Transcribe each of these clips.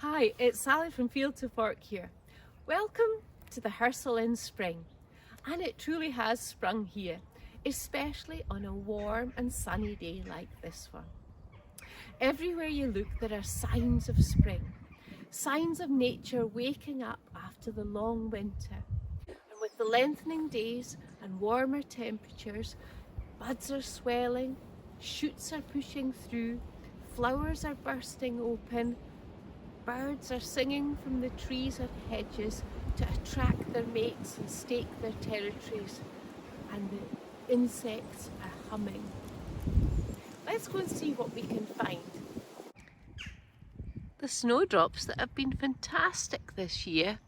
Hi, it's Sally from Field to Fork here. Welcome to the Hirsel in spring. And it truly has sprung here, especially on a warm and sunny day like this one. Everywhere you look, there are signs of spring, signs of nature waking up after the long winter. And with the lengthening days and warmer temperatures, buds are swelling, shoots are pushing through, flowers are bursting open, birds are singing from the trees and hedges to attract their mates and stake their territories, and the insects are humming. Let's go and see what we can find. The snowdrops that have been fantastic this year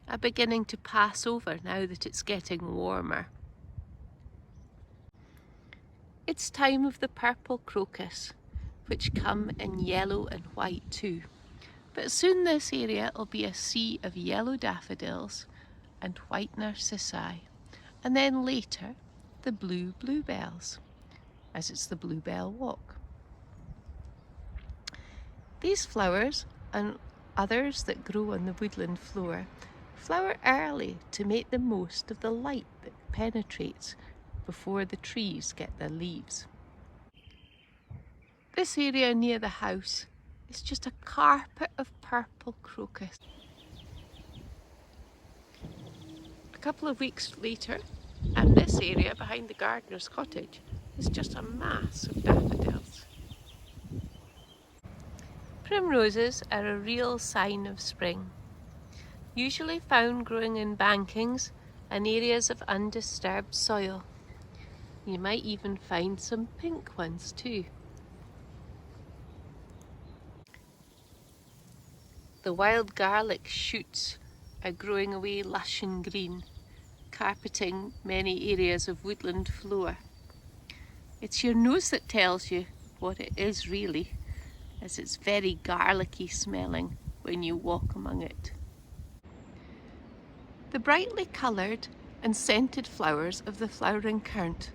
are beginning to pass over now that it's getting warmer. It's time of the purple crocus, which come in yellow and white too. But soon this area will be a sea of yellow daffodils and white narcissi, and then later the blue bluebells, as it's the Bluebell Walk. These flowers and others that grow on the woodland floor flower early to make the most of the light that penetrates before the trees get their leaves. This area near the house is just a carpet of purple crocus. A couple of weeks later, and this area behind the gardener's cottage is just a mass of daffodils. Primroses are a real sign of spring, usually found growing in bankings and areas of undisturbed soil. You might even find some pink ones too. The wild garlic shoots are growing away lush and green, carpeting many areas of woodland floor. It's your nose that tells you what it is really, as it's very garlicky smelling when you walk among it. The brightly coloured and scented flowers of the flowering currant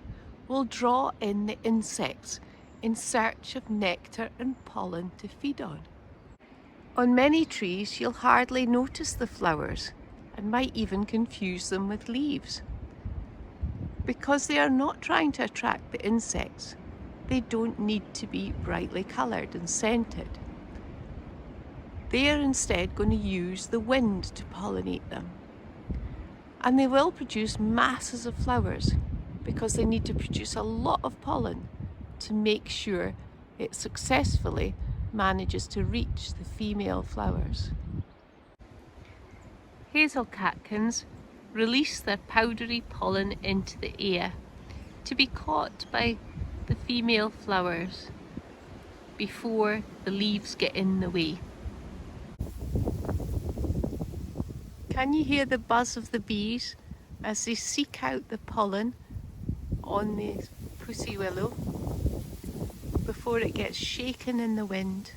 will draw in the insects in search of nectar and pollen to feed on. On many trees you'll hardly notice the flowers and might even confuse them with leaves. Because they are not trying to attract the insects, they don't need to be brightly coloured and scented. They are instead going to use the wind to pollinate them. And they will produce masses of flowers because they need to produce a lot of pollen to make sure it successfully manages to reach the female flowers. Hazel catkins release their powdery pollen into the air to be caught by the female flowers before the leaves get in the way. Can you hear the buzz of the bees as they seek out the pollen on the pussy willow before it gets shaken in the wind?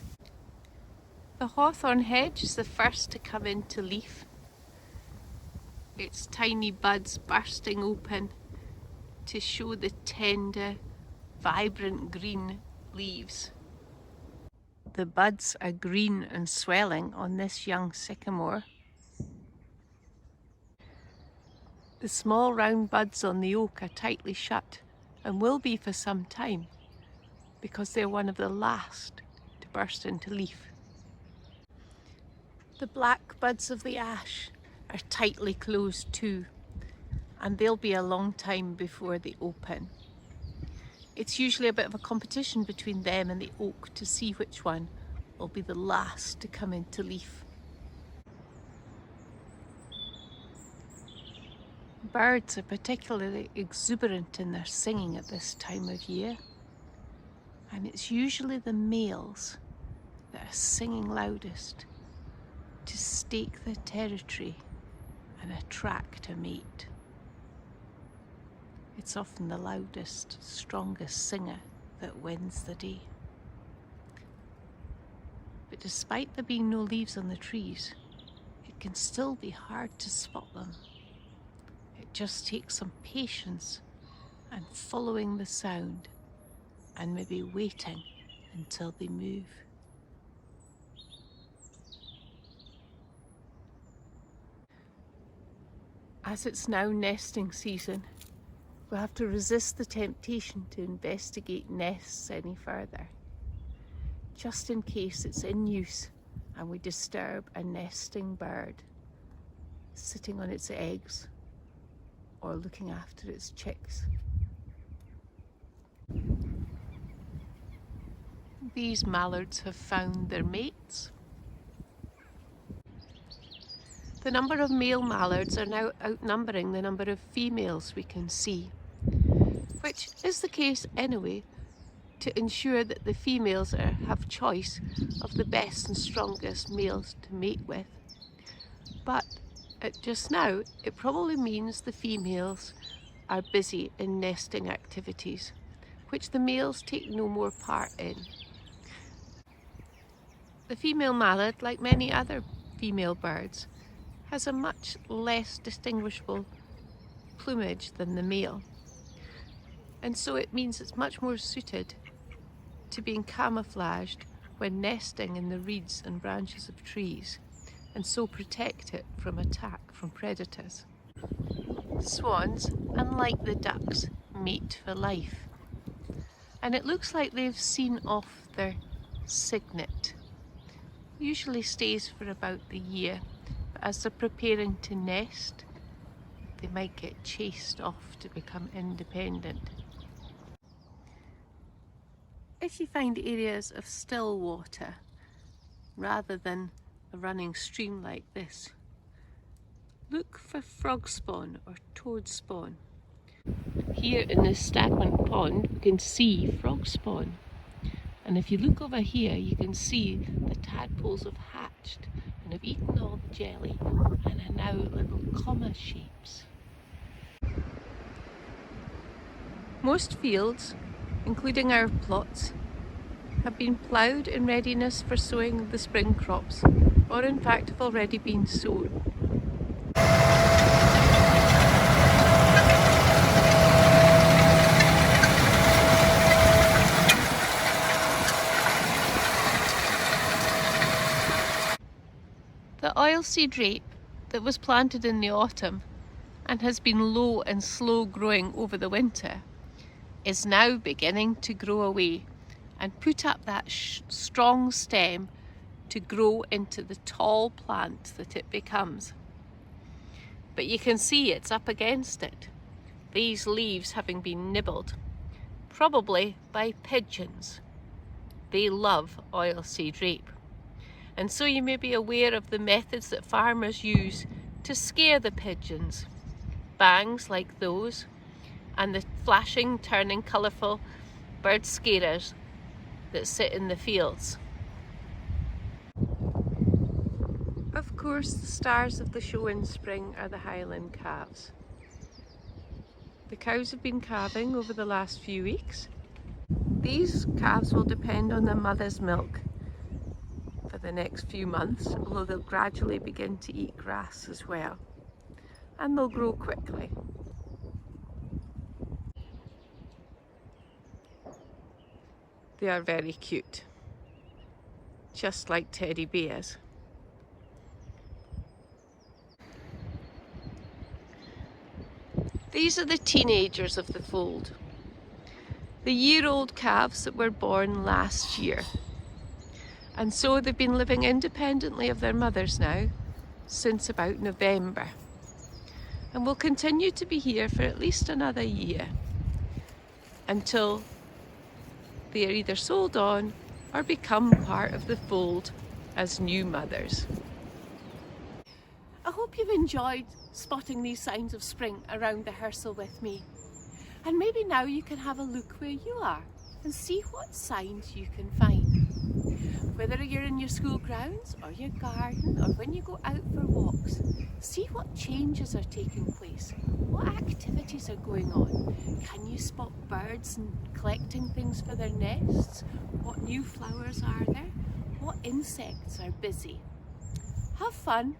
The hawthorn hedge is the first to come into leaf, its tiny buds bursting open to show the tender, vibrant green leaves. The buds are green and swelling on this young sycamore. The small round buds on the oak are tightly shut and will be for some time because they're one of the last to burst into leaf. The black buds of the ash are tightly closed too, and they'll be a long time before they open. It's usually a bit of a competition between them and the oak to see which one will be the last to come into leaf. Birds are particularly exuberant in their singing at this time of year, and it's usually the males that are singing loudest to stake their territory and attract a mate. It's often the loudest, strongest singer that wins the day. But despite there being no leaves on the trees, it can still be hard to spot them. It just takes some patience and following the sound and maybe waiting until they move. As it's now nesting season, we'll have to resist the temptation to investigate nests any further, just in case it's in use and we disturb a nesting bird sitting on its eggs or looking after its chicks. These mallards have found their mates. The number of male mallards are now outnumbering the number of females we can see, which is the case anyway, to ensure that the females have choice of the best and strongest males to mate with. But just now, it probably means the females are busy in nesting activities, which the males take no more part in. The female mallard, like many other female birds, has a much less distinguishable plumage than the male, and so it means it's much more suited to being camouflaged when nesting in the reeds and branches of trees, and so protect it from attack from predators. Swans, unlike the ducks, mate for life, and it looks like they've seen off their signet. Usually stays for about the year, but as they're preparing to nest, they might get chased off to become independent. If you find areas of still water rather than a running stream like this, look for frog spawn or toad spawn. Here in this stagnant pond we can see frog spawn, and if you look over here you can see the tadpoles have hatched and have eaten all the jelly and are now little comma shapes. Most fields, including our plots, have been ploughed in readiness for sowing the spring crops, or in fact have already been sown. The oilseed rape that was planted in the autumn and has been low and slow growing over the winter is now beginning to grow away and put up that strong stem to grow into the tall plant that it becomes. But you can see it's up against it, these leaves having been nibbled, probably by pigeons. They love oilseed rape. And so you may be aware of the methods that farmers use to scare the pigeons. Bangs like those, and the flashing, turning, colourful bird scarers that sit in the fields. Of course, the stars of the show in spring are the Highland calves. The cows have been calving over the last few weeks. These calves will depend on their mother's milk for the next few months, although they'll gradually begin to eat grass as well, and they'll grow quickly. They are very cute, just like teddy bears. These are the teenagers of the fold, the year-old calves that were born last year. And so they've been living independently of their mothers now since about November, and will continue to be here for at least another year until they are either sold on or become part of the fold as new mothers. I hope you've enjoyed spotting these signs of spring around the Hirsel with me, and maybe now you can have a look where you are and see what signs you can find. Whether you're in your school grounds or your garden or when you go out for walks, see what changes are taking place, what activities are going on. Can you spot birds and collecting things for their nests? What new flowers are there? What insects are busy? Have fun